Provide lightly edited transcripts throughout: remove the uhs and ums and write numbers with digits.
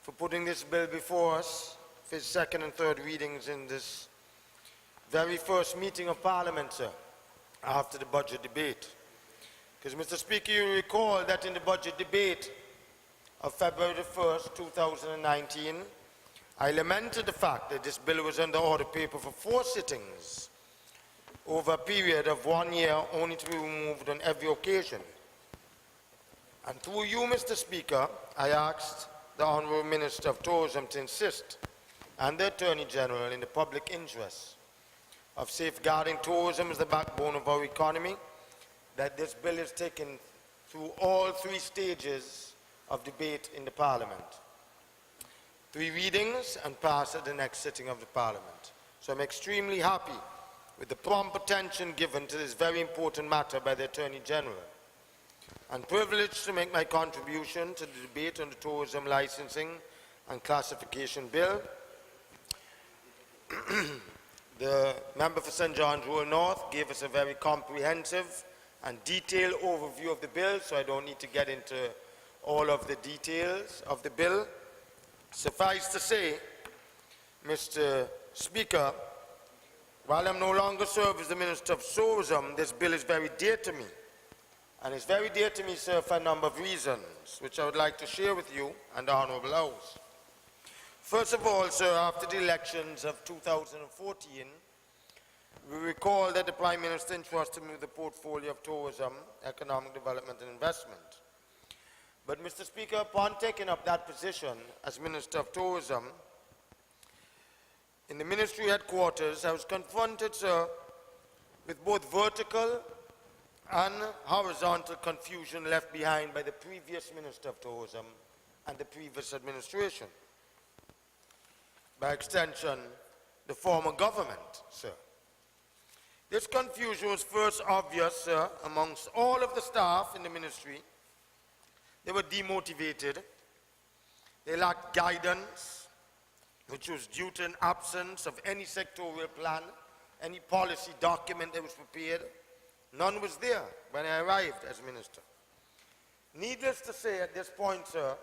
for putting this bill before us for its second and third readings in this very first meeting of Parliament, sir, after the budget debate. Because, Mr. Speaker, you recall that in the budget debate of February the 1st, 2019, I lamented the fact that this bill was under order paper for 4 sittings over a period of 1 year, only to be removed on every occasion. And through you, Mr. Speaker, I asked the Honourable Minister of Tourism to insist, and the Attorney General, in the public interest of safeguarding tourism as the backbone of our economy, that this bill is taken through all 3 stages of debate in the Parliament. 3 readings and pass at the next sitting of the Parliament. So I'm extremely happy with the prompt attention given to this very important matter by the Attorney General, and privileged to make my contribution to the debate on the Tourism Licensing and Classification Bill. The member for St. John's Wood North gave us a very comprehensive and detailed overview of the bill, so I don't need to get into all of the details of the bill. Suffice to say, Mr. Speaker, while I'm no longer serve as the Minister of Tourism, this bill is very dear to me. And it's very dear to me, sir, for a number of reasons, which I would like to share with you and the Honourable House. First of all, sir, after the elections of 2014, we recall that the Prime Minister entrusted me with the portfolio of tourism, economic development and investment. But, Mr. Speaker, upon taking up that position as Minister of Tourism, in the ministry headquarters, I was confronted, sir, with both vertical and horizontal confusion left behind by the previous Minister of Tourism and the previous administration. By extension, the former government, sir. This confusion was first obvious, sir, amongst all of the staff in the ministry. They were demotivated. They lacked guidance, which was due to an absence of any sectorial plan, any policy document that was prepared. None was there when I arrived as minister. Needless to say, at this point, sir,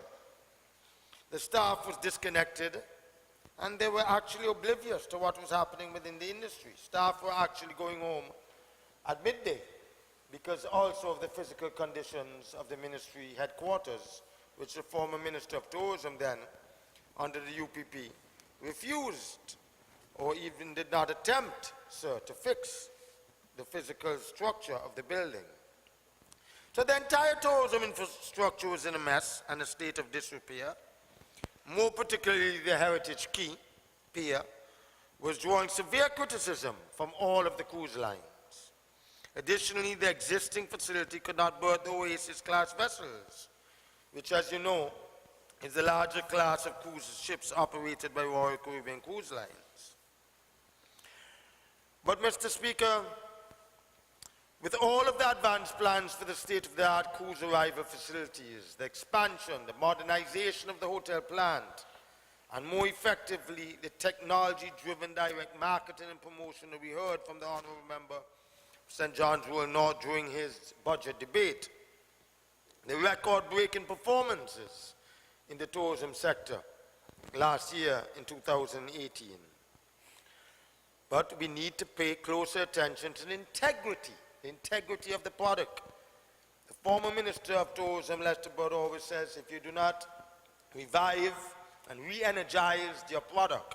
the staff was disconnected, and they were actually oblivious to what was happening within the industry. Staff were actually going home at midday because also of the physical conditions of the ministry headquarters, which the former Minister of Tourism then, under the UPP, refused or even did not attempt, sir, to fix the physical structure of the building. So the entire tourism infrastructure was in a mess and a state of disrepair. More particularly, the Heritage Quay Pier was drawing severe criticism from all of the cruise lines. Additionally, the existing facility could not berth the Oasis-class vessels, which, as you know, is the larger class of cruise ships operated by Royal Caribbean Cruise Lines. But, Mr. Speaker, with all of the advanced plans for the state-of-the-art cruise arrival facilities, the expansion, the modernization of the hotel plant, and more effectively, the technology-driven direct marketing and promotion that we heard from the Honourable Member of St. John's Wood North during his budget debate, the record-breaking performances in the tourism sector last year in 2018. But we need to pay closer attention to the integrity of the product. The former Minister of Tourism, Lester Bird, always says, if you do not revive and re-energize your product,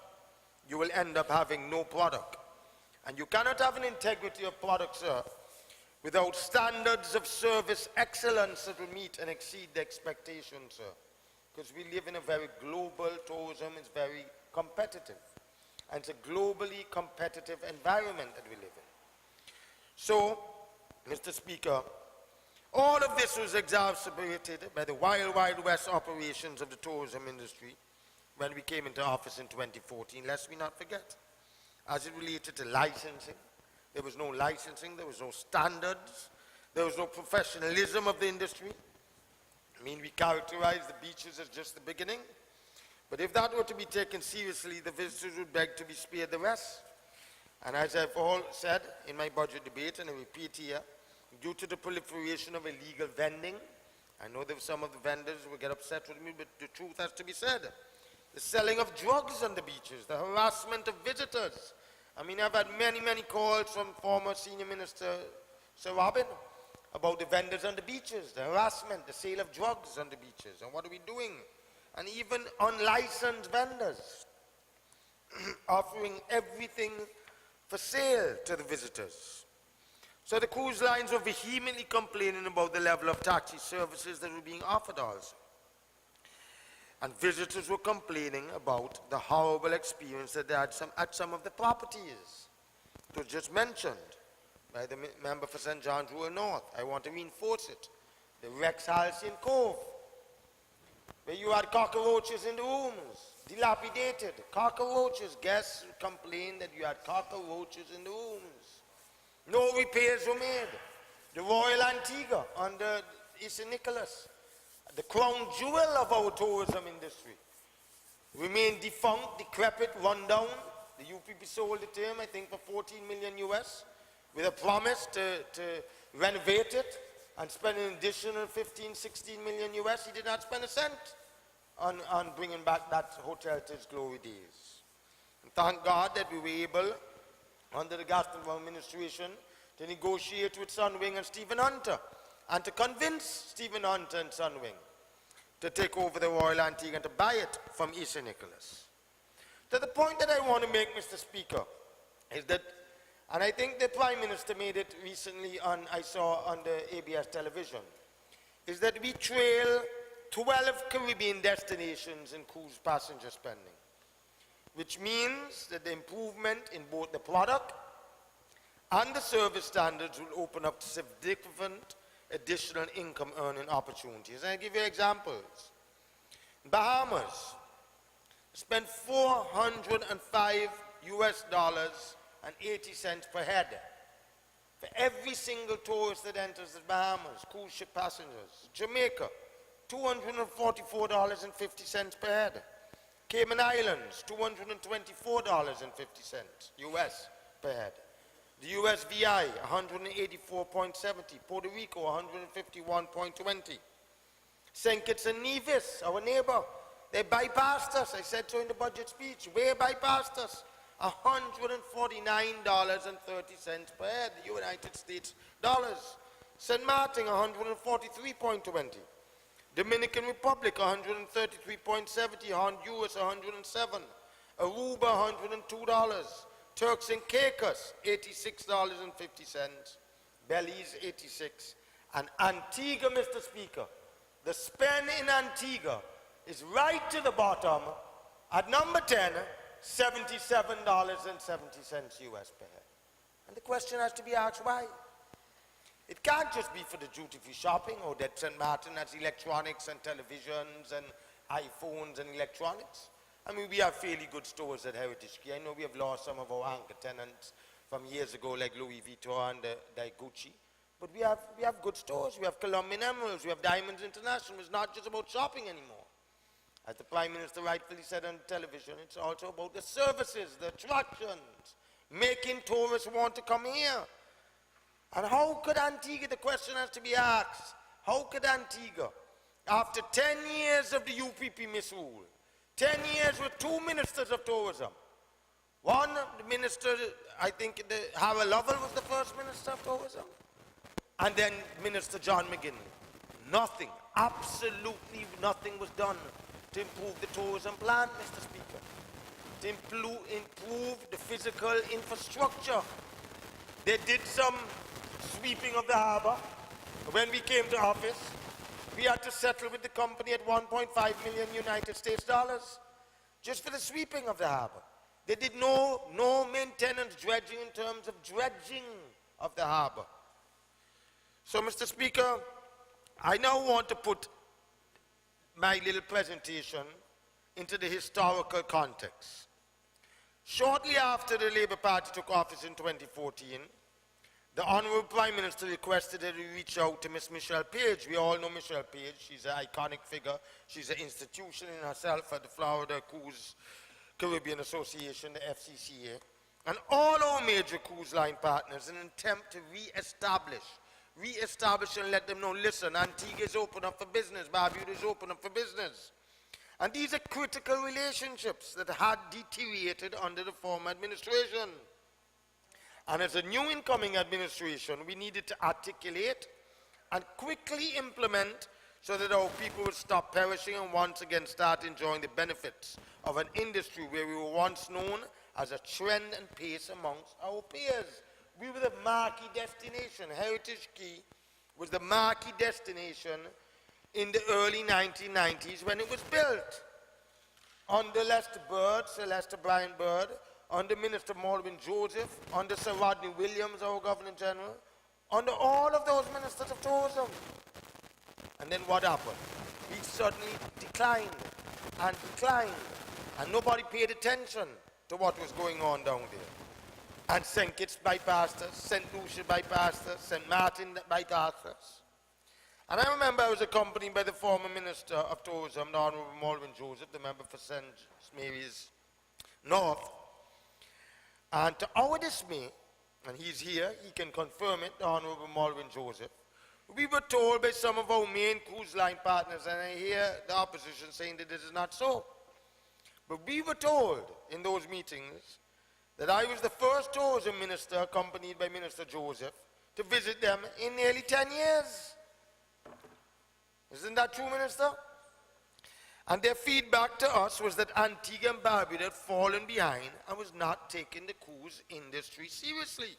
you will end up having no product. And you cannot have an integrity of product, sir, without standards of service excellence that will meet and exceed the expectations, sir. Because we live in a very global tourism, it's very competitive. And it's a globally competitive environment that we live in. So, Mr. Speaker, all of this was exacerbated by the wild, wild west operations of the tourism industry when we came into office in 2014, lest we not forget. As it related to licensing, there was no licensing, there was no standards, there was no professionalism of the industry. I mean, we characterize the beaches as just the beginning, but if that were to be taken seriously, the visitors would beg to be spared the rest. And as I've all said in my budget debate, and I repeat here, due to the proliferation of illegal vending, I know that some of the vendors will get upset with me, but the truth has to be said. the selling of drugs on the beaches, the harassment of visitors. I mean, I've had many, many calls from former Senior Minister Sir Robin about the vendors on the beaches, the harassment, the sale of drugs on the beaches, and what are we doing? And even unlicensed vendors offering everything for sale to the visitors. So the cruise lines were vehemently complaining about the level of taxi services that were being offered also. And visitors were complaining about the horrible experience that they had at some of the properties. It was just mentioned by the member for St. John's Rural North. I want to reinforce it. The Rex Halcyon Cove, where you had cockroaches in the rooms, dilapidated. Cockroaches. Guests complained that you had cockroaches in the rooms. No repairs were made. The Royal Antigua under St. Nicholas, the crown jewel of our tourism industry, remained defunct, decrepit, run down. The UPP sold it to him, I think, for 14 million US, with a promise to renovate it and spend an additional 15, 16 million US. He did not spend a cent on bringing back that hotel to its glory days. And thank God that we were able, under the Gaston administration, to negotiate with Sunwing and Stephen Hunter, and to convince Stephen Hunter and Sunwing to take over the Royal Antigua and to buy it from St. Nicholas. To the point that I want to make, Mr. Speaker, is that, and I think the Prime Minister made it recently I saw on the ABS television, is that we trail 12 Caribbean destinations in cruise passenger spending, which means that the improvement in both the product and the service standards will open up significant additional income earning opportunities. And I'll give you examples. Bahamas spent $405 and 80 cents per head for every single tourist that enters the Bahamas, cruise ship passengers. Jamaica, $244.50 per head. Cayman Islands, $224.50 US per head. The USVI, 184.70. Puerto Rico, 151.20. St. Kitts and Nevis, our neighbor, they bypassed us. I said so in the budget speech. Way bypassed us. $149.30 per head, the United States dollars. St. Martin, 143.20. Dominican Republic, 133.70. Honduras, 107. Aruba, $102. Turks and Caicos, $86.50. Belize, 86. And Antigua, Mr. Speaker, the spend in Antigua is right to the bottom at number 10, $77.70 US per head. And the question has to be asked, why? It can't just be for the duty-free shopping, or that St. Martin has electronics and televisions and iPhones and electronics. I mean, we have fairly good stores at Heritage Key. I know we have lost some of our anchor tenants from years ago, like Louis Vuitton and like Gucci. But we have good stores. We have Colombian Emeralds. We have Diamonds International. It's not just about shopping anymore. As the Prime Minister rightfully said on television, it's also about the services, the attractions, making tourists want to come here. And how could Antigua, the question has to be asked, how could Antigua, after 10 years of the UPP misrule, 10 years with 2 ministers of tourism. One, the minister, I think Harold Lovell was the first minister of tourism. And then Minister John McGinley. Nothing, absolutely nothing was done to improve the tourism plan, Mr. Speaker. To improve the physical infrastructure. They did some sweeping of the harbor. When we came to office, we had to settle with the company at 1.5 million United States dollars just for the sweeping of the harbor. They did no maintenance dredging in terms of dredging of the harbor. So, Mr. Speaker, I now want to put my little presentation into the historical context. Shortly after the Labour Party took office in 2014, the Honourable Prime Minister requested that we reach out to Miss Michelle Page. We all know Michelle Page. She's an iconic figure. She's an institution in herself at the Florida Cruise Caribbean Association, the FCCA, and all our major cruise line partners in an attempt to re-establish and let them know, listen, Antigua is open up for business, Barbuda is open up for business. And these are critical relationships that had deteriorated under the former administration. And as a new incoming administration, we needed to articulate and quickly implement so that our people would stop perishing and once again start enjoying the benefits of an industry where we were once known as a trend and pace amongst our peers. We were the marquee destination. Heritage Key was the marquee destination in the early 1990s when it was built. Under Lester Bird, Sir Lester Brian Bird, under Minister Malvin Joseph, under Sir Rodney Williams, our Governor General, under all of those ministers of tourism. And then what happened? We suddenly declined, and nobody paid attention to what was going on down there. And St. Kitts bypassed us, St. Lucia bypassed us, St. Martin bypassed us. And I remember I was accompanied by the former Minister of Tourism, the Honourable Malvin Joseph, the member for St. Mary's North. And to our dismay, and he's here, he can confirm it, the Honourable Malvin Joseph, we were told by some of our main cruise line partners, and I hear the opposition saying that this is not so, but we were told in those meetings that I was the first tourism minister accompanied by Minister Joseph to visit them in nearly 10 years. Isn't that true, Minister? And their feedback to us was that Antigua and Barbuda had fallen behind and was not taking the cruise industry seriously.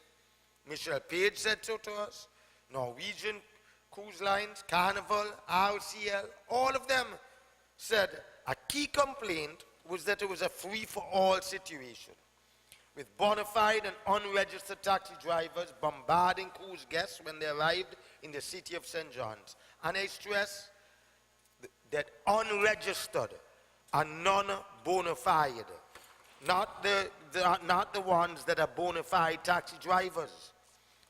Michelle Page said so to us. Norwegian Cruise Lines, Carnival, RCL, all of them said a key complaint was that it was a free-for-all situation, with bona fide and unregistered taxi drivers bombarding cruise guests when they arrived in the city of St. John's. And I stress that unregistered and non-bona fide, not the ones that are bona fide taxi drivers.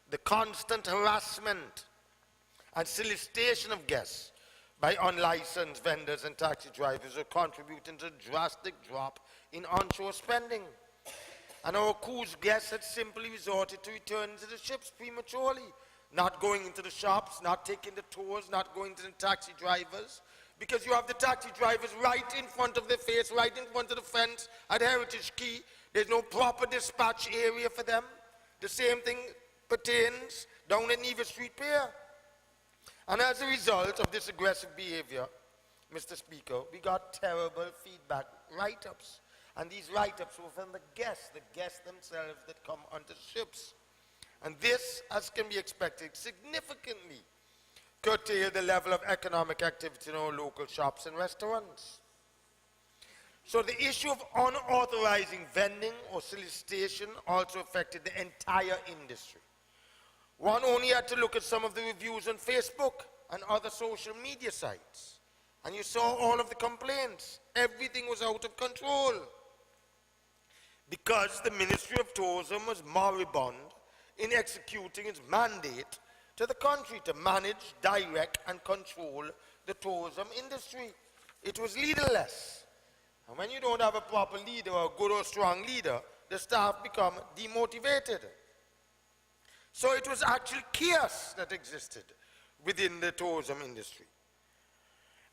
The constant harassment and solicitation of guests by unlicensed vendors and taxi drivers are contributing to a drastic drop in onshore spending. And our cruise guests had simply resorted to returning to the ships prematurely, not going into the shops, not taking the tours, not going to the taxi drivers, because you have the taxi drivers right in front of their face, right in front of the fence at Heritage Key. There's no proper dispatch area for them. The same thing pertains down at Neva Street Pier. And as a result of this aggressive behavior, Mr. Speaker, we got terrible feedback, write-ups. And these write-ups were from the guests themselves that come onto ships. And this, as can be expected, significantly curtailed the level of economic activity in our local shops and restaurants. So the issue of unauthorizing vending or solicitation also affected the entire industry. One only had to look at some of the reviews on Facebook and other social media sites, and you saw all of the complaints. Everything was out of control because the Ministry of Tourism was moribund in executing its mandate to the country to manage, direct, and control the tourism industry. It was leaderless. And when you don't have a proper leader or a good or strong leader, the staff become demotivated. So it was actually chaos that existed within the tourism industry.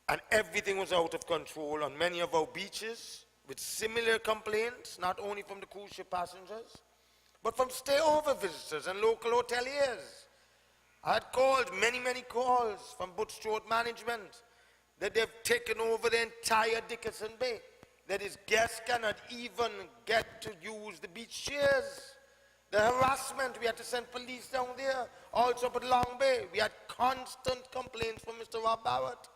And everything was out of control on many of our beaches, with similar complaints, not only from the cruise ship passengers, but from stay-over visitors and local hoteliers. I had called, many calls from Butchroad management that they've taken over the entire Dickerson Bay, that his guests cannot even get to use the beach chairs. The harassment, we had to send police down there. Also up at Long Bay, we had constant complaints from Mr. Rob Barrett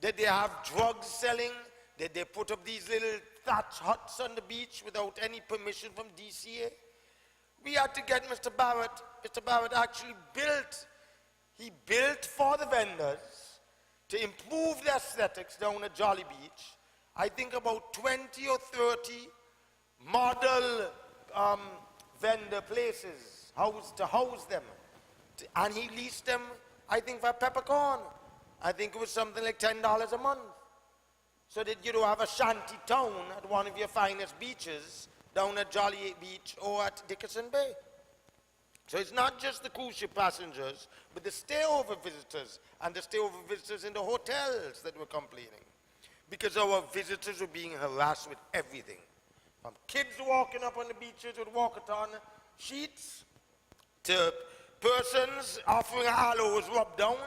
that they have drugs selling, that they put up these little thatch huts on the beach without any permission from DCA. We had to get Mr. Barrett actually built. He built for the vendors to improve the aesthetics down at Jolly Beach. I think about 20 or 30 model vendor places to house them. And he leased them, I think, for peppercorn. I think it was something like $10 a month. So that you don't have a shanty town at one of your finest beaches down at Jolly Beach or at Dickerson Bay. So it's not just the cruise ship passengers, but the stay-over visitors and the stay-over visitors in the hotels that were complaining. because our visitors were being harassed with everything. From kids walking up on the beaches with walkathon sheets, to persons offering aloes rub down,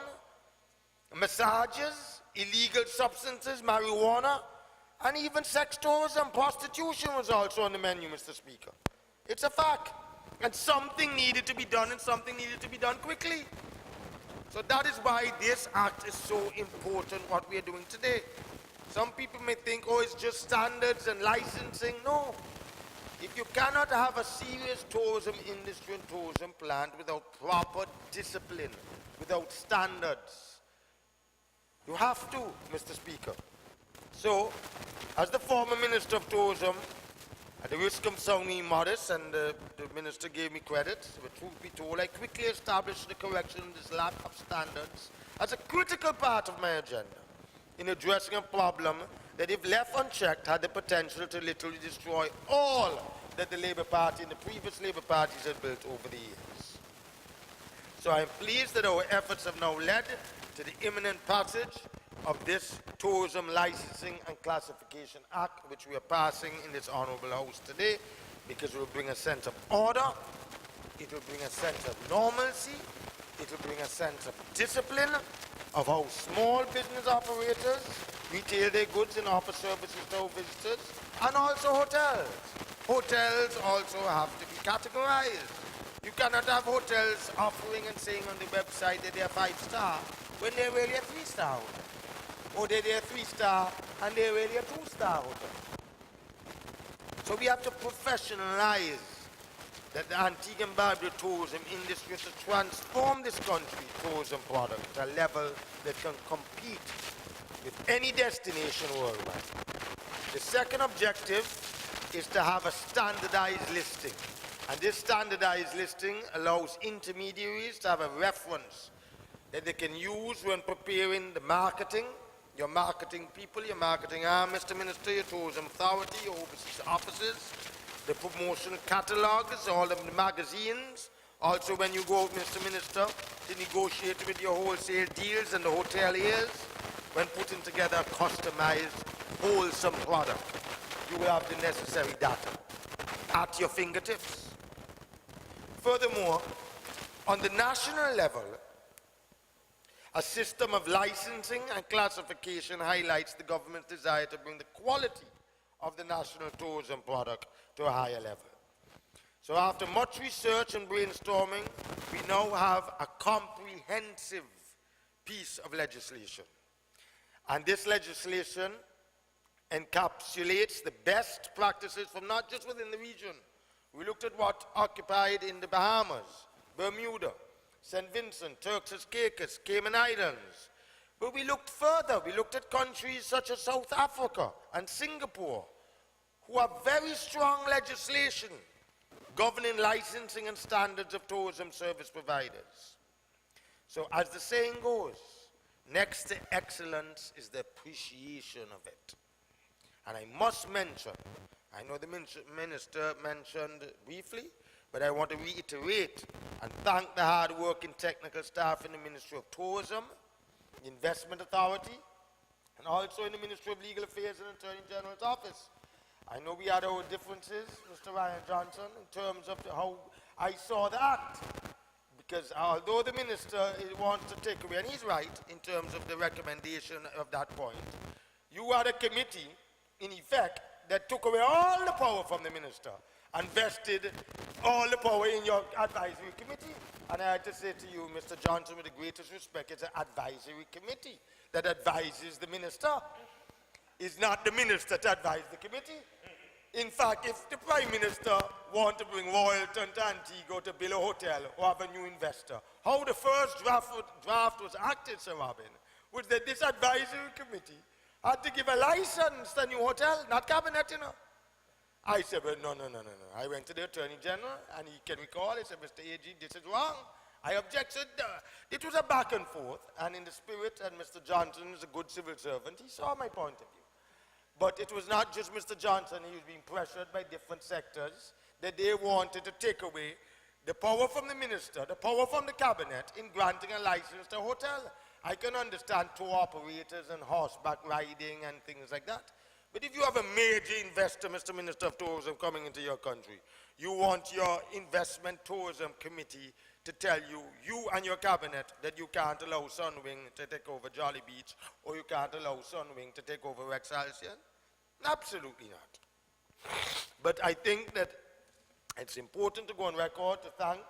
massages, illegal substances, marijuana, and even sex tourism, prostitution was also on the menu, Mr. Speaker. It's a fact. And something needed to be done, and something needed to be done quickly. So that is why this act is so important, what we are doing today. Some people may think, oh, it's just standards and licensing. No. If you cannot have a serious tourism industry and tourism plan without proper discipline, without standards, you have to, Mr. Speaker. So, as the former Minister of Tourism, at the risk of sounding modest, and the Minister gave me credit, but truth be told, I quickly established the correction of this lack of standards as a critical part of my agenda in addressing a problem that, if left unchecked, had the potential to literally destroy all that the Labour Party and the previous Labour parties had built over the years. So I am pleased that our efforts have now led to the imminent passage of this Tourism Licensing and Classification Act, which we are passing in this Honourable House today, because it will bring a sense of order, it will bring a sense of normalcy, it will bring a sense of discipline, of how small business operators retail their goods and offer services to our visitors, and also hotels. Hotels also have to be categorized. You cannot have hotels offering and saying on the website that they are 5-star when they're really a 3-star hotel. Or they're a 3-star and they're really a 2-star hotel. So we have to professionalize that the Antigua and Barbuda tourism industry to transform this country's tourism product to a level that can compete with any destination worldwide. The second objective is to have a standardized listing. And this standardized listing allows intermediaries to have a reference that they can use when preparing the marketing, your marketing people, your marketing arm, Mr. Minister, your tourism authority, your overseas offices, the promotional catalogues, all of the magazines. Also, when you go out, Mr. Minister, to negotiate with your wholesale deals and the hoteliers, when putting together a customized, wholesome product, you will have the necessary data at your fingertips. Furthermore, on the national level, a system of licensing and classification highlights the government's desire to bring the quality of the national tourism product to a higher level. So after much research and brainstorming, we now have a comprehensive piece of legislation. And this legislation encapsulates the best practices from not just within the region. We looked at what occupied in the Bahamas, Bermuda, St. Vincent, Turks and Caicos, Cayman Islands. But we looked further. We looked at countries such as South Africa and Singapore, who have very strong legislation governing licensing and standards of tourism service providers. So as the saying goes, next to excellence is the appreciation of it. And I must mention, I know the minister mentioned briefly, but I want to reiterate and thank the hard-working technical staff in the Ministry of Tourism, the Investment Authority, and also in the Ministry of Legal Affairs and Attorney General's Office. I know we had our differences, Mr. Ryan Johnson, in terms of how I saw the act. Because although the minister wants to take away, and he's right in terms of the recommendation of that point, you had a committee, in effect, that took away all the power from the minister and vested all the power in your advisory committee. And I had to say to you, Mr. Johnson, with the greatest respect, it's an advisory committee that advises the minister. It's not the minister to advise the committee. In fact, if the Prime Minister wants to bring royalty to Antigua to build a hotel or have a new investor, how the first draft was acted, Sir Robin, was that this advisory committee had to give a license to a new hotel, not cabinet, you know. I said, well, no. I went to the Attorney General, and he can recall, he said, Mr. AG, this is wrong. I objected. It was a back and forth, and in the spirit, and Mr. Johnson is a good civil servant, he saw my point of view. But it was not just Mr. Johnson, he was being pressured by different sectors that they wanted to take away the power from the minister, the power from the cabinet in granting a license to a hotel. I can understand tour operators and horseback riding and things like that. But if you have a major investor, Mr. Minister of Tourism, coming into your country, you want your investment tourism committee to tell you, you and your cabinet, that you can't allow Sunwing to take over Jolly Beach, or you can't allow Sunwing to take over Rex Halcyon? Absolutely not. But I think that it's important to go on record to thank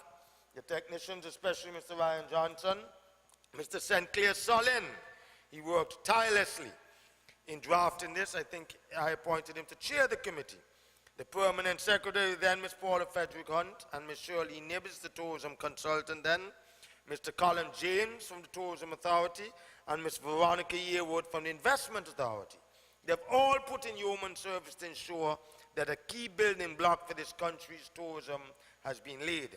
the technicians, especially Mr. Ryan Johnson, Mr. St. Clair Solin. He worked tirelessly in drafting this. I think I appointed him to chair the committee. The permanent secretary then, Ms. Paula Frederick Hunt, and Ms. Shirley Nibbles, the tourism consultant then, Mr. Colin James from the Tourism Authority, and Ms. Veronica Yearwood from the Investment Authority. They've all put in human service to ensure that a key building block for this country's tourism has been laid.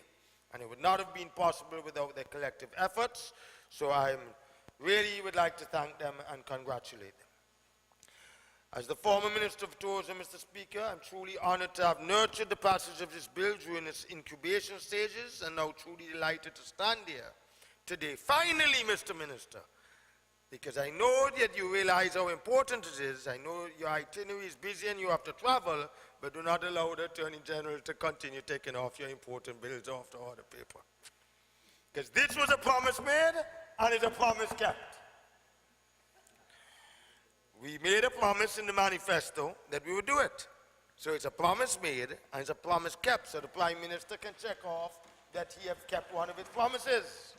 And it would not have been possible without their collective efforts. So I really would like to thank them and congratulate them. As the former Minister of Tourism, Mr. Speaker, I'm truly honored to have nurtured the passage of this bill during its incubation stages, and now truly delighted to stand here today. Finally, Mr. Minister, because I know that you realize how important it is. I know your itinerary is busy and you have to travel, but do not allow the Attorney General to continue taking off your important bills off the order paper. Because this was a promise made, and it's a promise kept. We made a promise in the manifesto that we would do it. So it's a promise made, and it's a promise kept, so the Prime Minister can check off that he has kept one of his promises.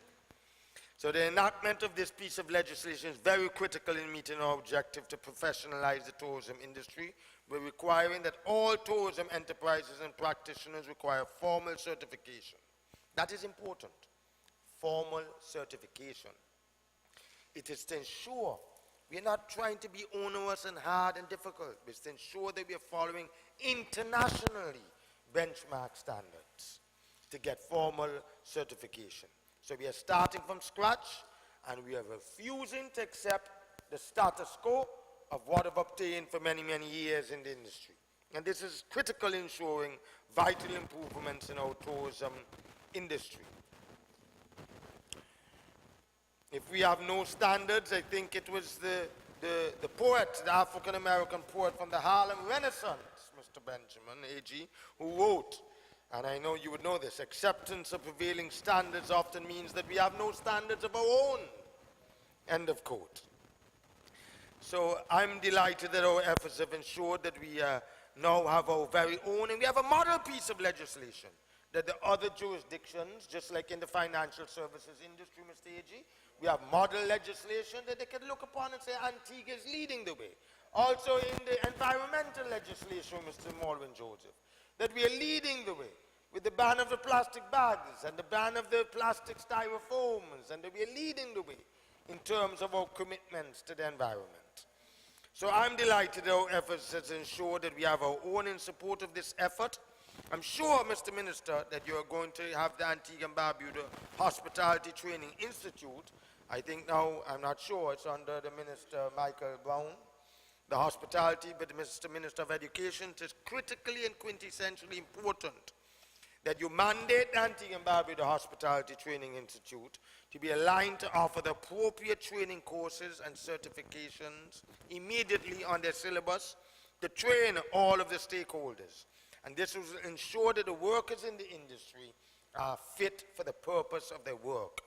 So the enactment of this piece of legislation is very critical in meeting our objective to professionalize the tourism industry. We're requiring that all tourism enterprises and practitioners require formal certification. That is important. Formal certification. It is to ensure we're not trying to be onerous and hard and difficult, but it's to ensure that we are following internationally benchmark standards to get formal certification. So we are starting from scratch, and we are refusing to accept the status quo of what we've obtained for many, many years in the industry. And this is critical in ensuring vital improvements in our tourism industry. If we have no standards, I think it was the poet, the African-American poet from the Harlem Renaissance, Mr. Benjamin, AG, who wrote, and I know you would know this, acceptance of prevailing standards often means that we have no standards of our own. End of quote. So I'm delighted that our efforts have ensured that we now have our very own, and we have a model piece of legislation that the other jurisdictions, just like in the financial services industry, Mr. AG, we have model legislation that they can look upon and say Antigua is leading the way. Also in the environmental legislation, Mr. Malvin Joseph, that we are leading the way with the ban of the plastic bags and the ban of the plastic styrofoams, and that we are leading the way in terms of our commitments to the environment. So I'm delighted our efforts has ensured that we have our own in support of this effort. I'm sure, Mr. Minister, that you are going to have the Antigua and Barbuda Hospitality Training Institute. I think now, I'm not sure, it's under the Minister Michael Brown, the hospitality, but Mr. Minister of Education, it is critically and quintessentially important that you mandate the Antigua and Barbuda Hospitality Training Institute to be aligned to offer the appropriate training courses and certifications immediately on their syllabus to train all of the stakeholders. And this will ensure that the workers in the industry are fit for the purpose of their work.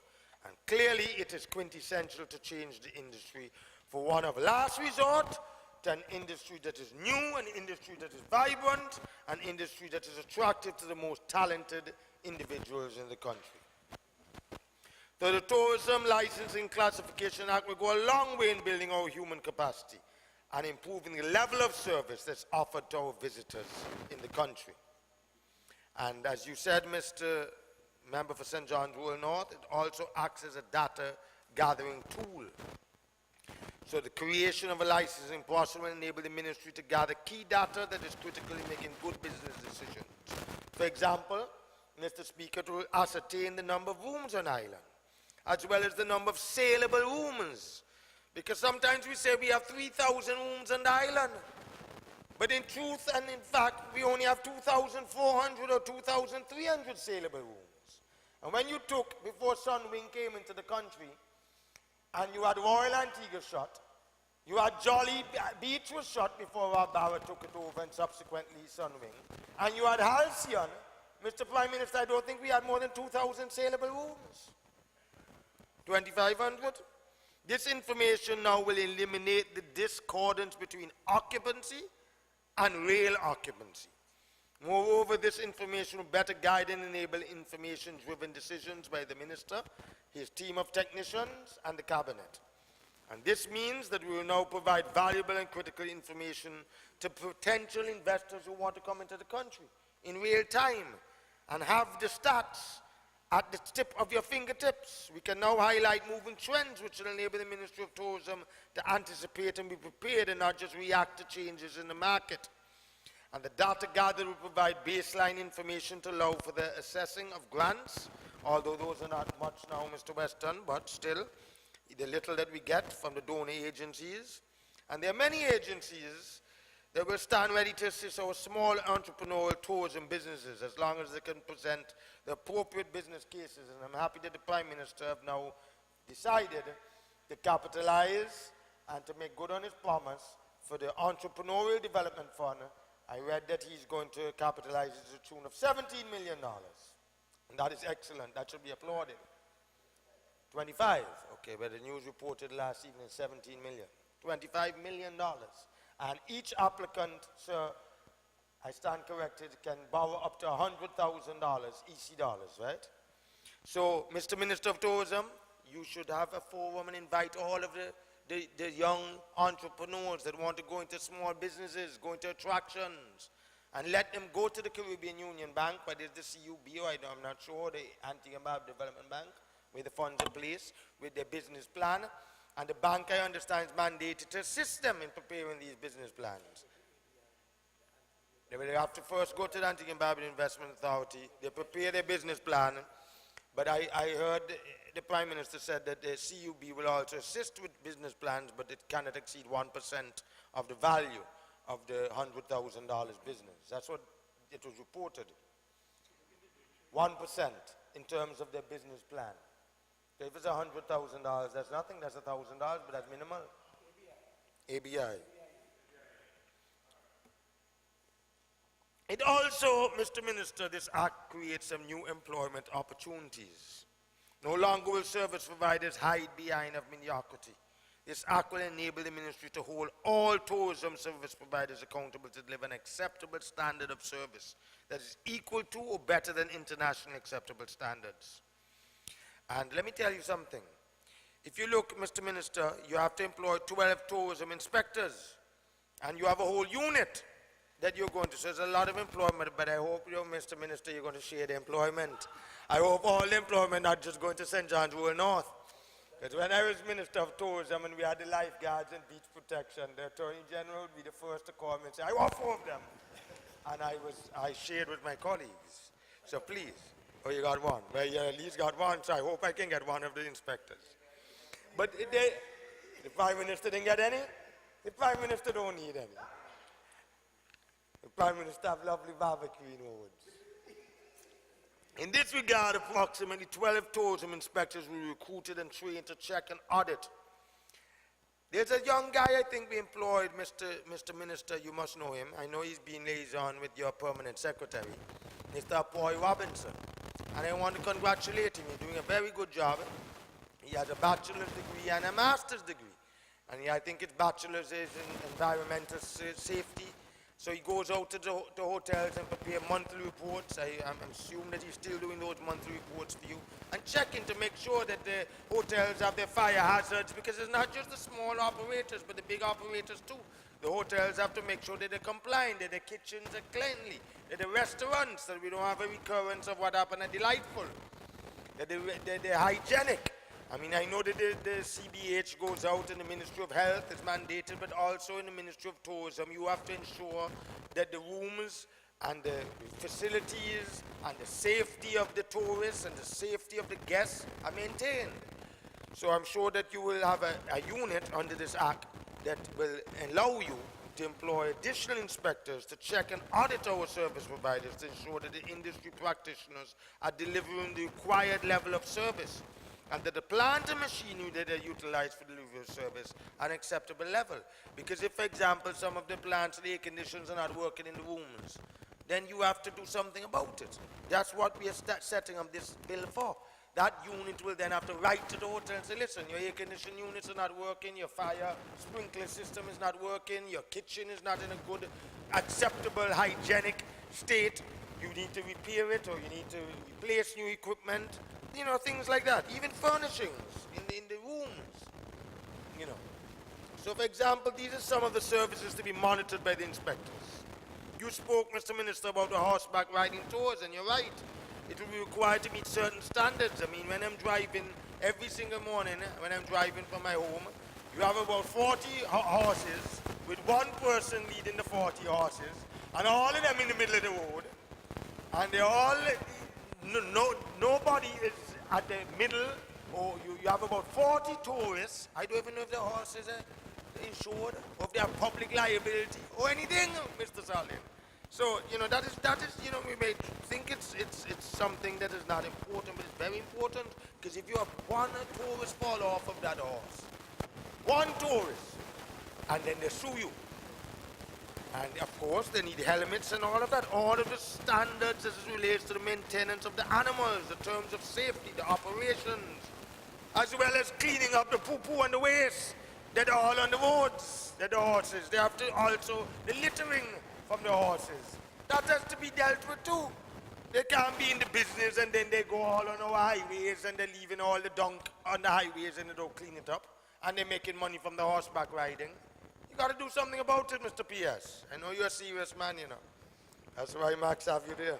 And clearly it is quintessential to change the industry for one of last resort to an industry that is new, an industry that is vibrant, an industry that is attractive to the most talented individuals in the country. So the Tourism Licensing Classification Act will go a long way in building our human capacity and improving the level of service that's offered to our visitors in the country. And as you said, Mr. Member for St. John's Rural North, it also acts as a data gathering tool. So the creation of a licensing process will enable the ministry to gather key data that is critical in making good business decisions. For example, Mr. Speaker, to ascertain the number of rooms on island, as well as the number of saleable rooms. Because sometimes we say we have 3,000 rooms on the island, but in truth and in fact, we only have 2,400 or 2,300 saleable rooms. And when you took, before Sunwing came into the country, and you had Royal Antigua shut. You had Jolly Beach was shut before Barbuda took it over and subsequently Sunwing. And you had Halcyon. Mr. Prime Minister, I don't think we had more than 2,000 saleable rooms. 2,500? This information now will eliminate the discordance between occupancy and real occupancy. Moreover, this information will better guide and enable information-driven decisions by the Minister, his team of technicians, and the Cabinet. And this means that we will now provide valuable and critical information to potential investors who want to come into the country in real time and have the stats at the tip of your fingertips. We can now highlight moving trends which will enable the Ministry of Tourism to anticipate and be prepared and not just react to changes in the market. And the data gathered will provide baseline information to allow for the assessing of grants, although those are not much now, Mr. Weston, but still, the little that we get from the donor agencies. And there are many agencies that will stand ready to assist our small entrepreneurial tourism businesses as long as they can present the appropriate business cases. And I'm happy that the Prime Minister have now decided to capitalize and to make good on his promise for the Entrepreneurial Development Fund. I read that he's going to capitalize to the tune of $17 million. And that is excellent. That should be applauded. 25. Okay, but the news reported last evening 17 million. $25 million. And each applicant, sir, I stand corrected, can borrow up to $100,000 EC dollars, right? So, Mr. Minister of Tourism, you should have a forum and invite all of the young entrepreneurs that want to go into small businesses, go into attractions, and let them go to the Caribbean Union Bank, but it's the CUB, or I'm not sure, the Antigua Development Bank, where the funds are placed with their business plan. And the bank, I understand, is mandated to assist them in preparing these business plans. They will have to first go to the Antigua and Barbuda Investment Authority. They prepare their business plan. But I heard the Prime Minister said that the CUB will also assist with business plans, but it cannot exceed 1% of the value of the $100,000 business. That's what it was reported. 1% in terms of their business plan. So if it's $100,000, that's nothing, that's $1,000, but that's minimal. ABI. It also, Mr. Minister, this act creates some new employment opportunities. No longer will service providers hide behind of mediocrity. This act will enable the ministry to hold all tourism service providers accountable to deliver an acceptable standard of service that is equal to or better than international acceptable standards. And let me tell you something. If you look, Mr. Minister, you have to employ 12 tourism inspectors, and you have a whole unit that you're going to. So there's a lot of employment, but I hope, Mr. Minister, you're going to share the employment. I hope all the employment not just going to St. John's Wood North. Because when I was Minister of Tourism and we had the lifeguards and beach protection, the Attorney General would be the first to call me and say, I want 4 of them. And I shared with my colleagues. So please. Oh, you got one. Well, you at least got one, so I hope I can get one of the inspectors. But the Prime Minister didn't get any. The Prime Minister don't need any. The Prime Minister have lovely barbecue in Woods. In this regard, approximately 12 tourism inspectors were recruited and trained to check and audit. There's a young guy I think we employed, Mr. Minister, you must know him. I know he's been liaison with your permanent secretary, Mr. Apoy Robinson. And I want to congratulate him. He's doing a very good job. He has a bachelor's degree and a master's degree. And I think his bachelor's is in environmental safety. So he goes out to the hotels and prepare monthly reports. I assume that he's still doing those monthly reports for you. And checking to make sure that the hotels have their fire hazards, because it's not just the small operators, but the big operators too. The hotels have to make sure that they're compliant, that their kitchens are cleanly, that the restaurants, that we don't have a recurrence of what happened at Delightful, that they're hygienic. I mean, I know that the CBH goes out and the Ministry of Health is mandated, but also in the Ministry of Tourism, you have to ensure that the rooms and the facilities and the safety of the tourists and the safety of the guests are maintained. So I'm sure that you will have a unit under this act that will allow you to employ additional inspectors to check and audit our service providers to ensure that the industry practitioners are delivering the required level of service. and that the plant and machinery that are utilized for delivery of service are an acceptable level. Because if, for example, some of the plants and air conditioners are not working in the rooms, then you have to do something about it. That's what we are setting up this bill for. That unit will then have to write to the hotel and say, listen, your air conditioning units are not working, your fire sprinkler system is not working, your kitchen is not in a good, acceptable, hygienic state. You need to repair it, or you need to replace new equipment, you know, things like that. Even furnishings in the rooms, you know. So, for example, these are some of the services to be monitored by the inspectors. You spoke, Mr. Minister, about the horseback riding tours, and you're right. It will be required to meet certain standards. I mean, when I'm driving every single morning, when I'm driving from my home, you have about 40 horses with one person leading the 40 horses, and all of them in the middle of the road, and they all, nobody is at the middle, or you have about 40 tourists. I don't even know if the horses are insured, or if they have public liability, or anything, Mr. Salin. So, you know, that is, you know, we may think it's something that is not important, but it's very important, because if you have one tourist fall off of that horse, one tourist, and then they sue you, and of course they need helmets and all of that, all of the standards as it relates to the maintenance of the animals, the terms of safety, the operations, as well as cleaning up the poo-poo and the waste that are all on the roads, that the horses, they have to also, the littering from the horses. That has to be dealt with too. They can't be in the business and then they go all on our highways and they're leaving all the dunk on the highways and they don't clean it up. And they're making money from the horseback riding. You got to do something about it, Mr. P.S. I know you're a serious man, you know. That's why Max have you there.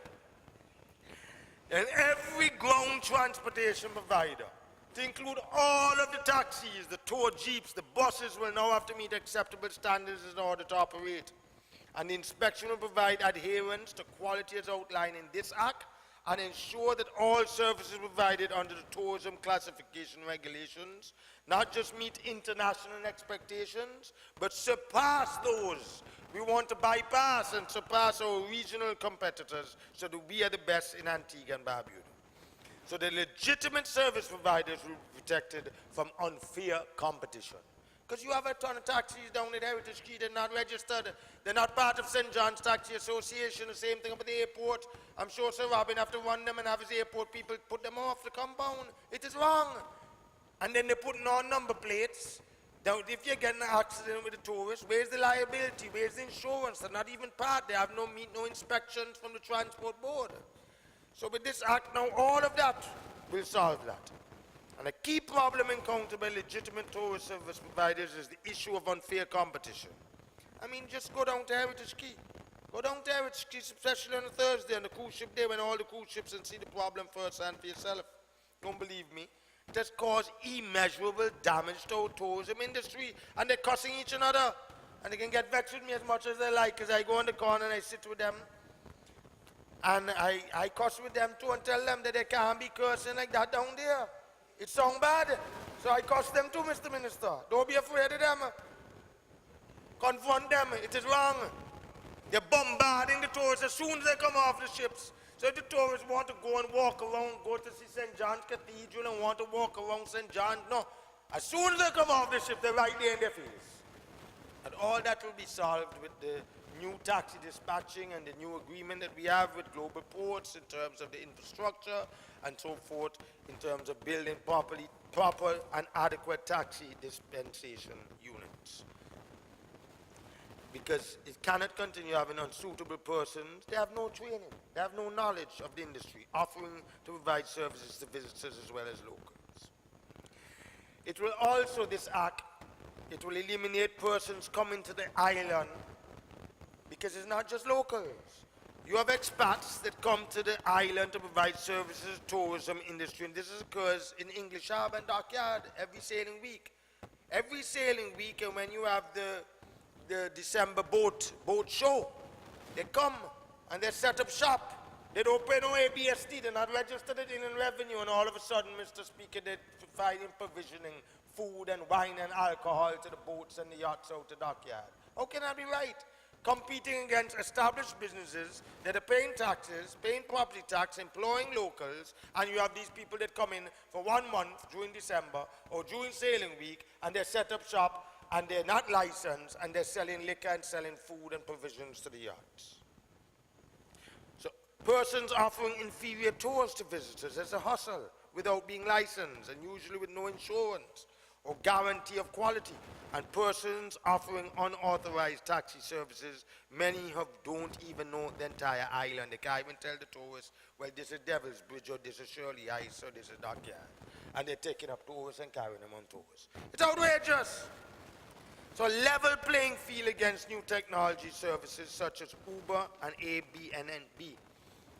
And every ground transportation provider, to include all of the taxis, the tow jeeps, the buses, will now have to meet acceptable standards in order to operate. And the inspection will provide adherence to quality as outlined in this Act and ensure that all services provided under the tourism classification regulations not just meet international expectations, but surpass those. We want to bypass and surpass our regional competitors so that we are the best in Antigua and Barbuda. So the legitimate service providers will be protected from unfair competition. Because you have a ton of taxis down at Heritage Street, they're not registered. They're not part of St. John's Taxi Association, the same thing up at the airport. I'm sure Sir Robin have to run them and have his airport people put them off the compound. It is wrong. And then they're putting on number plates. Now, if you get in an accident with a tourist, where's the liability? Where's the insurance? They're not even part. They have no inspections from the Transport Board. So with this Act now, all of that will solve that. And a key problem encountered by legitimate tourist service providers is the issue of unfair competition. I mean, just go down to Heritage Quay. Go down to Heritage Quay, especially on a Thursday, on the cruise ship day, when all the cruise ships, and see the problem firsthand for yourself. Don't believe me. It has caused immeasurable damage to our tourism industry, and they're cussing each other. And they can get vexed with me as much as they like, because I go in the corner and I sit with them. And I cuss with them too and tell them that they can't be cursing like that down there. It sounds bad. So I cuss them too, Mr. Minister. Don't be afraid of them. Confront them. It is wrong. They're bombarding the tourists as soon as they come off the ships. So if the tourists want to go and walk around, go to see St. John's Cathedral and want to walk around St. John's, no. As soon as they come off the ship, they're right there in their face. And all that will be solved with the new taxi dispatching and the new agreement that we have with global ports in terms of the infrastructure and so forth, in terms of building proper and adequate taxi dispensation units. Because it cannot continue having unsuitable persons. They have no training. They have no knowledge of the industry, offering to provide services to visitors as well as locals. It will also, this Act, it will eliminate persons coming to the island, because it's not just locals. You have expats that come to the island to provide services to tourism industry, and this occurs in English Harbour and Dockyard every sailing week. Every sailing week, and when you have the December boat show, they come and they set up shop. They don't pay no ABST, they're not registered in Inland Revenue, and all of a sudden, Mr. Speaker, they're providing provisioning food and wine and alcohol to the boats and the yachts out the dockyard. How can that be right? competing against established businesses that are paying taxes, paying property tax, employing locals, and you have these people that come in for 1 month during December or during sailing week, and they set up shop, and they're not licensed, and they're selling liquor and selling food and provisions to the yachts. So persons offering inferior tours to visitors as a hustle without being licensed, and usually with no insurance or guarantee of quality, and persons offering unauthorized taxi services, many don't even know the entire island. They can't even tell the tourists, well, this is Devil's Bridge, or this is Shirley Ice, or this is Dockyard. And they're taking up tourists and carrying them on tours. It's outrageous. So level playing field against new technology services such as Uber and Airbnb.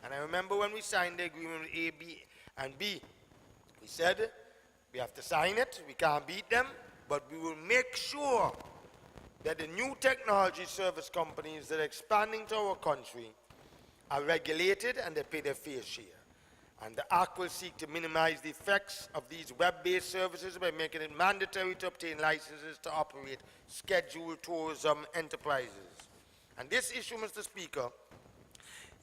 And I remember when we signed the agreement with Airbnb, we said, we have to sign it, we can't beat them, but we will make sure that the new technology service companies that are expanding to our country are regulated and they pay their fair share. And the Act will seek to minimize the effects of these web-based services by making it mandatory to obtain licenses to operate scheduled tourism enterprises. And this issue, Mr. Speaker,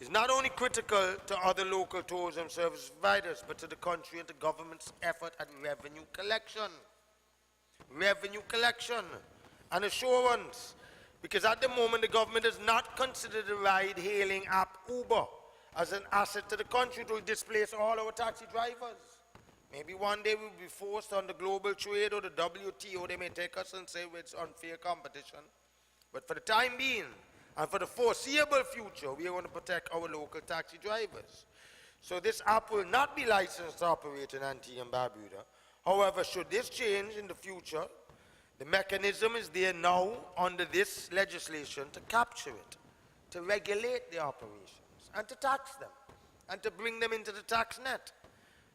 is not only critical to other local tourism service providers, but to the country and the government's effort at revenue collection. Revenue collection and assurance. Because at the moment, the government does not consider the ride-hailing app Uber as an asset to the country. It will displace all our taxi drivers. Maybe one day we'll be forced on the global trade or the WTO. They may take us and say it's unfair competition. But for the time being, and for the foreseeable future, we are going to protect our local taxi drivers. So this app will not be licensed to operate in Antigua and Barbuda. However, should this change in the future, the mechanism is there now under this legislation to capture it, to regulate the operations, and to tax them, and to bring them into the tax net.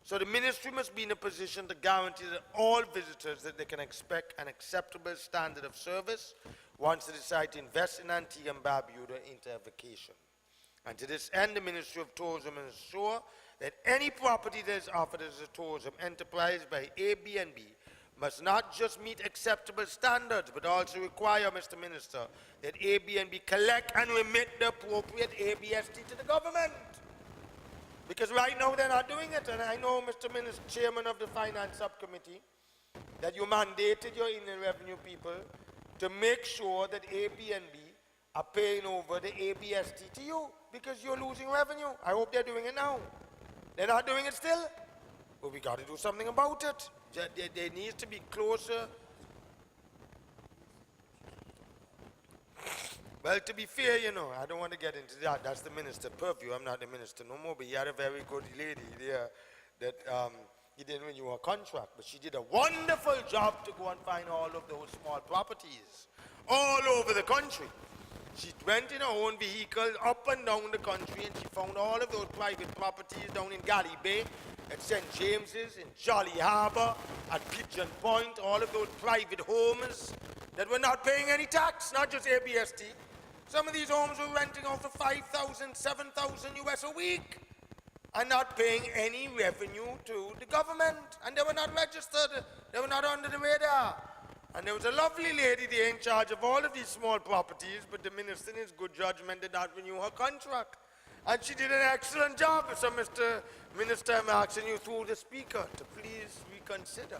So the ministry must be in a position to guarantee that all visitors that they can expect an acceptable standard of service once they decide to invest in Antigua and Barbuda into a vacation. And to this end, the Ministry of Tourism will ensure that any property that is offered as a tourism enterprise by Airbnb must not just meet acceptable standards, but also require, Mr. Minister, that Airbnb collect and remit the appropriate ABST to the government. Because right now they're not doing it, and I know, Mr. Minister, Chairman of the Finance Subcommittee, that you mandated your Indian revenue people to make sure that Airbnb are paying over the ABST to you, because you're losing revenue. I hope they're doing it now. They're not doing it still? Well, we got to do something about it. There needs to be closer. Well, to be fair, you know, I don't want to get into that. That's the minister's purview. I'm not the minister no more, but he had a very good lady there that he didn't renew her contract, but she did a wonderful job to go and find all of those small properties all over the country. She went in her own vehicle up and down the country, and she found all of those private properties down in Galley Bay, at St. James's, in Jolly Harbor, at Pigeon Point, all of those private homes that were not paying any tax, not just ABST. Some of these homes were renting out for 5,000, 7,000 US a week and not paying any revenue to the government. And they were not registered. They were not under the radar. And there was a lovely lady there in charge of all of these small properties, but the minister, in his good judgment, did not renew her contract. And she did an excellent job. So, Mr. Minister, I'm asking you through the speaker to please reconsider.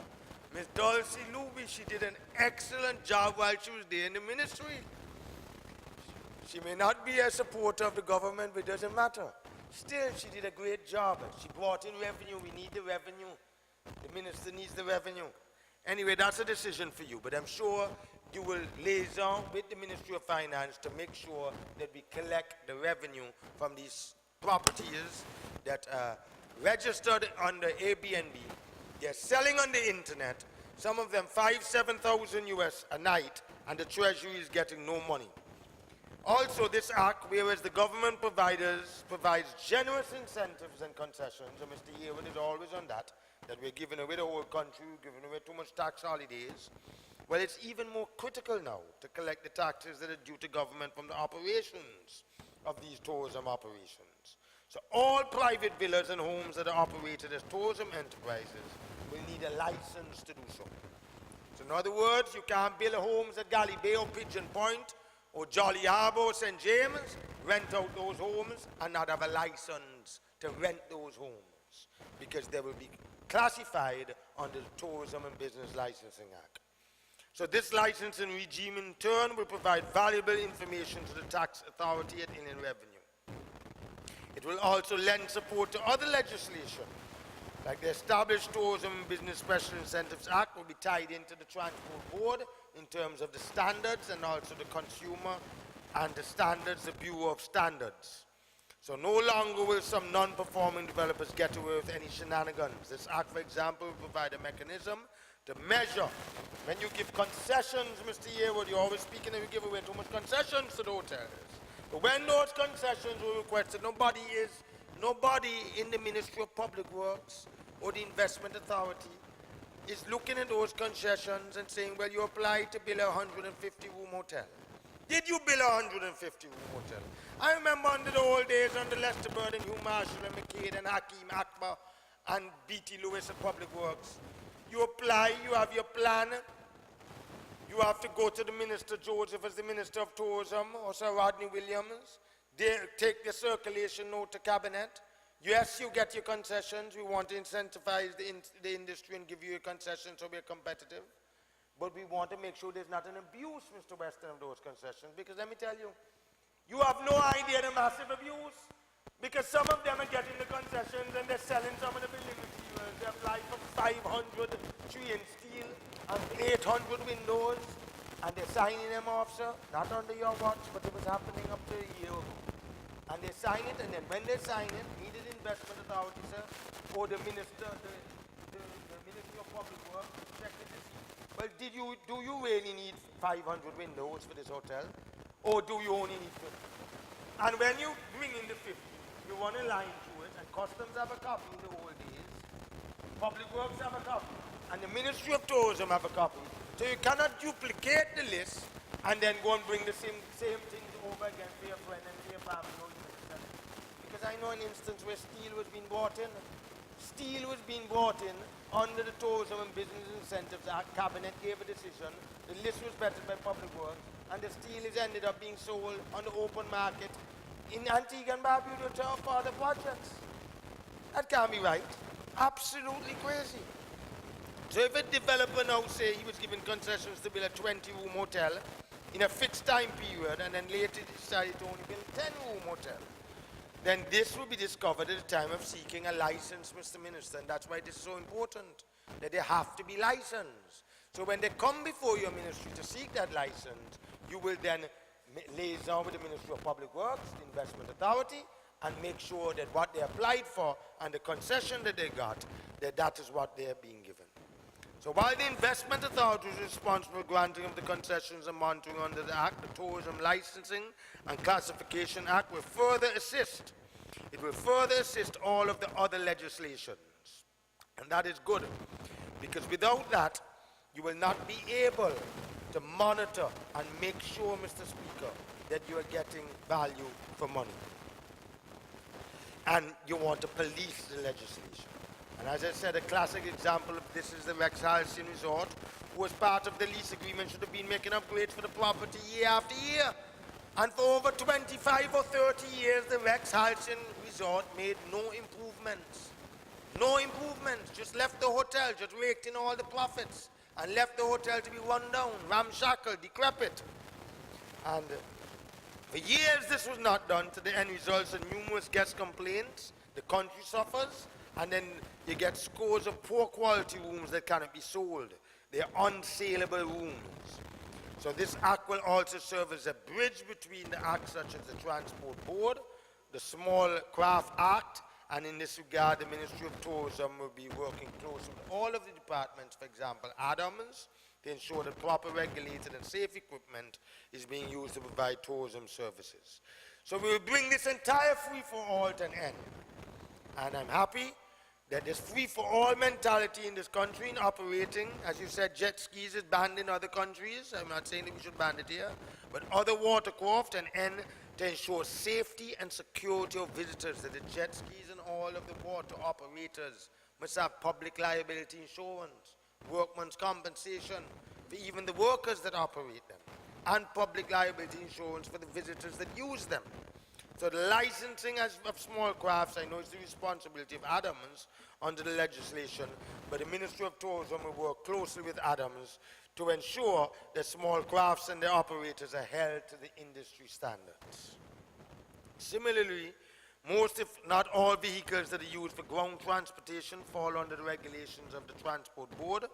Ms. Dulcie Luby, she did an excellent job while she was there in the ministry. She may not be a supporter of the government, but it doesn't matter. Still, she did a great job. She brought in revenue. We need the revenue. The minister needs the revenue. Anyway, that's a decision for you, but I'm sure you will liaison with the Ministry of Finance to make sure that we collect the revenue from these properties that are registered under Airbnb. They're selling on the internet, some of them 5,000-7,000 US a night, and the Treasury is getting no money. Also, this act, whereas the government provides generous incentives and concessions, and Mr. Yearwood is always on that we're giving away the whole country, we're giving away too much tax holidays. Well, it's even more critical now to collect the taxes that are due to government from the operations of these tourism operations. So all private villas and homes that are operated as tourism enterprises will need a license to do so. So in other words, you can't build homes at Galley Bay or Pigeon Point or Jolly Harbour, St. James, rent out those homes and not have a license to rent those homes because they will be classified under the Tourism and Business Licensing Act. So this licensing regime in turn will provide valuable information to the tax authority and Inland Revenue. It will also lend support to other legislation, like the established Tourism and Business Special Incentives Act will be tied into the Transport Board in terms of the standards and also the consumer and the standards, the Bureau of Standards. So no longer will some non-performing developers get away with any shenanigans. This act, for example, will provide a mechanism to measure. When you give concessions, Mr. Yearwood, you're always speaking and you give away too much concessions to the hotels. But when those concessions were requested, nobody in the Ministry of Public Works or the Investment Authority is looking at those concessions and saying, well, you applied to build a 150-room hotel. Did you build a 150-room hotel? I remember under the old days, under Lester Bird and Hugh Marshall and McCaid and Hakeem Akbar and B.T. Lewis of Public Works. You apply, you have your plan. You have to go to the Minister Joseph as the Minister of Tourism or Sir Rodney Williams. They take the circulation note to Cabinet. Yes, you get your concessions. We want to incentivize the industry and give you a concession so we're competitive. But we want to make sure there's not an abuse, Mr. Weston, of those concessions. Because let me tell you, you have no idea the massive abuse. Because some of them are getting the concessions and they're selling some of the building materials. They apply for 500 tree and steel and 800 windows. And they're signing them off, sir. Not under your watch, but it was happening up to a year ago. And they sign it, and then when they sign it, neither the Investment Authority, sir, or the Minister, the Ministry of Public Works, check it to see. Well, do you really need 500 windows for this hotel? Or do you only need 50? And when you bring in the 50, you want a line through it, and Customs have a copy in the old days, Public Works have a copy, and the Ministry of Tourism have a copy. So you cannot duplicate the list and then go and bring the same things over again for your friend and for your family. Because I know an instance where steel was being brought in. Steel was being brought in under the Tourism and Business Incentives Act. Cabinet gave a decision. The list was vetted by Public Works, and the steel is ended up being sold on the open market in Antigua and Barbuda for other projects. That can't be right. Absolutely crazy. So if a developer now say he was given concessions to build a 20-room hotel in a fixed time period and then later decided to only build a 10-room hotel, then this will be discovered at the time of seeking a license, Mr. Minister, and that's why this is so important, that they have to be licensed. So when they come before your ministry to seek that license, you will then liaison with the Ministry of Public Works, the Investment Authority, and make sure that what they applied for and the concession that they got, that is what they are being given. So while the Investment Authority is responsible for granting of the concessions and monitoring under the Act, the Tourism Licensing and Classification Act will further assist. It will further assist all of the other legislations. And that is good, because without that, you will not be able to monitor and make sure, Mr. Speaker, that you are getting value for money. And you want to police the legislation. And as I said, a classic example of this is the Rex Halcyon Resort, who as part of the lease agreement should have been making upgrades for the property year after year. And for over 25 or 30 years, the Rex Halcyon Resort made no improvements. No improvements, just left the hotel, just raked in all the profits, and left the hotel to be run down, ramshackle, decrepit. And for years this was not done, to the end results in numerous guest complaints, the country suffers, and then you get scores of poor quality rooms that cannot be sold. They are unsaleable rooms. So this act will also serve as a bridge between the acts such as the Transport Board, the Small Craft Act, and in this regard, the Ministry of Tourism will be working closely with all of the departments, for example, Adams, to ensure that proper regulated and safe equipment is being used to provide tourism services. So we will bring this entire free-for-all to an end. And I'm happy that this free-for-all mentality in this country in operating, as you said, jet skis is banned in other countries. I'm not saying that we should ban it here, but other watercraft and end to ensure safety and security of visitors, that the jet skis and all of the water operators must have public liability insurance, workman's compensation for even the workers that operate them. and public liability insurance for the visitors that use them. So the licensing of small crafts, I know, is the responsibility of Adams under the legislation, but the Ministry of Tourism will work closely with Adams to ensure that small crafts and their operators are held to the industry standards. Similarly, most, if not all, vehicles that are used for ground transportation fall under the regulations of the Transport Board.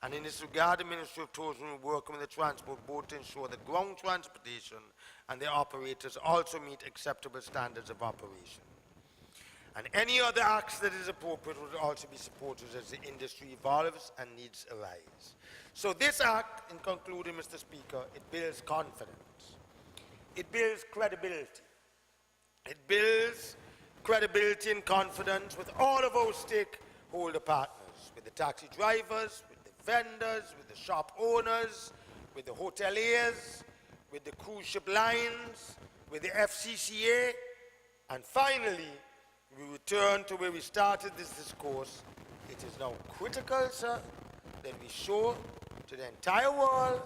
And in this regard, the Ministry of Tourism will work with the Transport Board to ensure that ground transportation and their operators also meet acceptable standards of operation. And any other acts that is appropriate will also be supported as the industry evolves and needs arise. So this act, in concluding, Mr. Speaker, it builds confidence. It builds credibility. It builds credibility and confidence with all of our stakeholder partners, with the taxi drivers, with the vendors, with the shop owners, with the hoteliers, with the cruise ship lines, with the FCCA, and finally, we return to where we started this discourse. It is now critical, sir, that we show to the entire world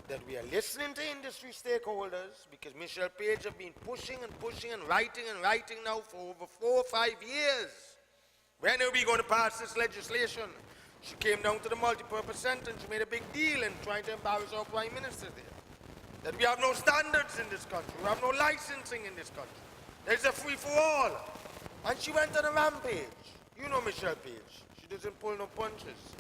that we are listening to industry stakeholders, because Michelle Page have been pushing and writing now for over 4 or 5 years. When are we going to pass this legislation? She came down to the multipurpose center and she made a big deal and trying to embarrass our prime minister there. That we have no standards in this country, we have no licensing in this country. There's a free-for-all. And she went on a rampage. You know Michelle Page. She doesn't pull no punches.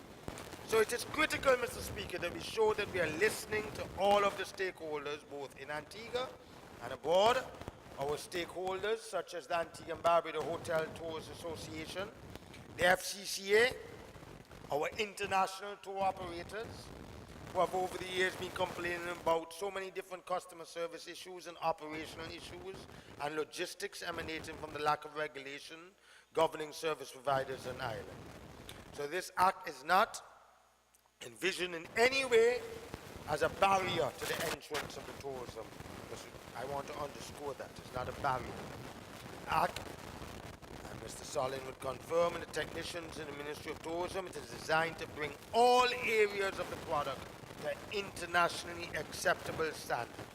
So it is critical, Mr. Speaker, that we show that we are listening to all of the stakeholders, both in Antigua and abroad. Our stakeholders, such as the Antigua and Barbuda Hotel Tours Association, the FCCA, our international tour operators, who have over the years been complaining about so many different customer service issues and operational issues and logistics emanating from the lack of regulation governing service providers on island. So this act is not envisioned in any way as a barrier to the entrance of the tourism. I want to underscore that. It's not a barrier. The act, and Mr. Solin would confirm, and the technicians in the Ministry of Tourism, it is designed to bring all areas of the product to internationally acceptable standard.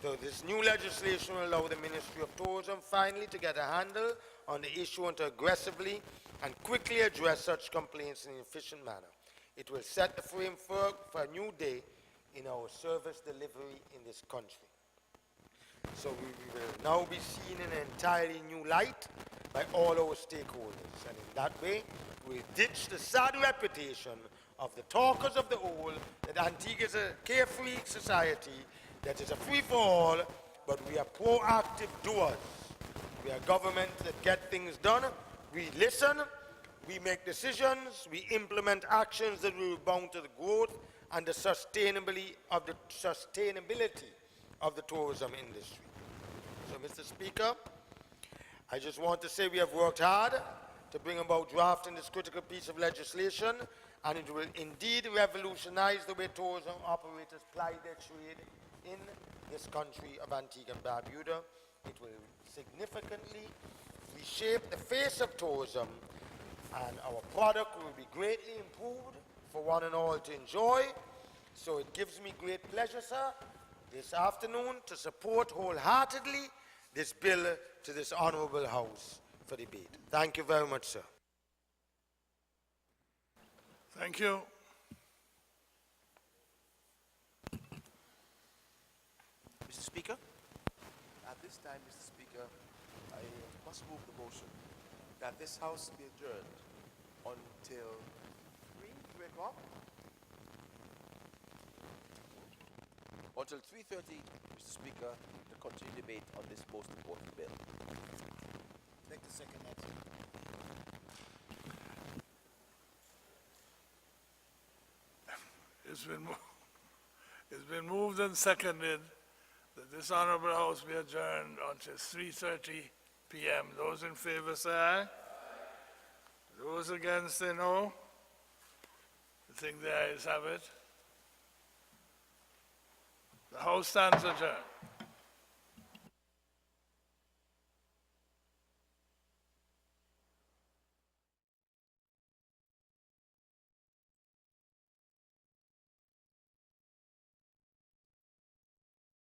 So this new legislation will allow the Ministry of Tourism finally to get a handle on the issue and to aggressively and quickly address such complaints in an efficient manner. It will set the framework for a new day in our service delivery in this country. So we will now be seen in an entirely new light by all our stakeholders. And in that way, we'll ditch the sad reputation of the talkers of the old that Antigua is a carefree society, that is a free-for-all, but we are proactive doers. We are government that get things done. We listen. We make decisions, we implement actions that will bound to the growth and the sustainability of the tourism industry. So, Mr. Speaker, I just want to say we have worked hard to bring about drafting this critical piece of legislation, and it will indeed revolutionize the way tourism operators ply their trade in this country of Antigua and Barbuda. It will significantly reshape the face of tourism, and our product will be greatly improved for one and all to enjoy. So it gives me great pleasure, sir, this afternoon to support wholeheartedly this bill to this honorable House for debate. Thank you very much, sir. Thank you. Mr. Speaker, at this time, Mr. Speaker, I must move the motion that this House be adjourned until 3 o'clock? Until 3:30, Mr. Speaker, to continue debate on this most important bill. Take the second that. It's been moved and seconded that this honorable House be adjourned until 3:30 p.m. Those in favor say aye. Those against say no. I think the ayes have it. The House stands adjourned.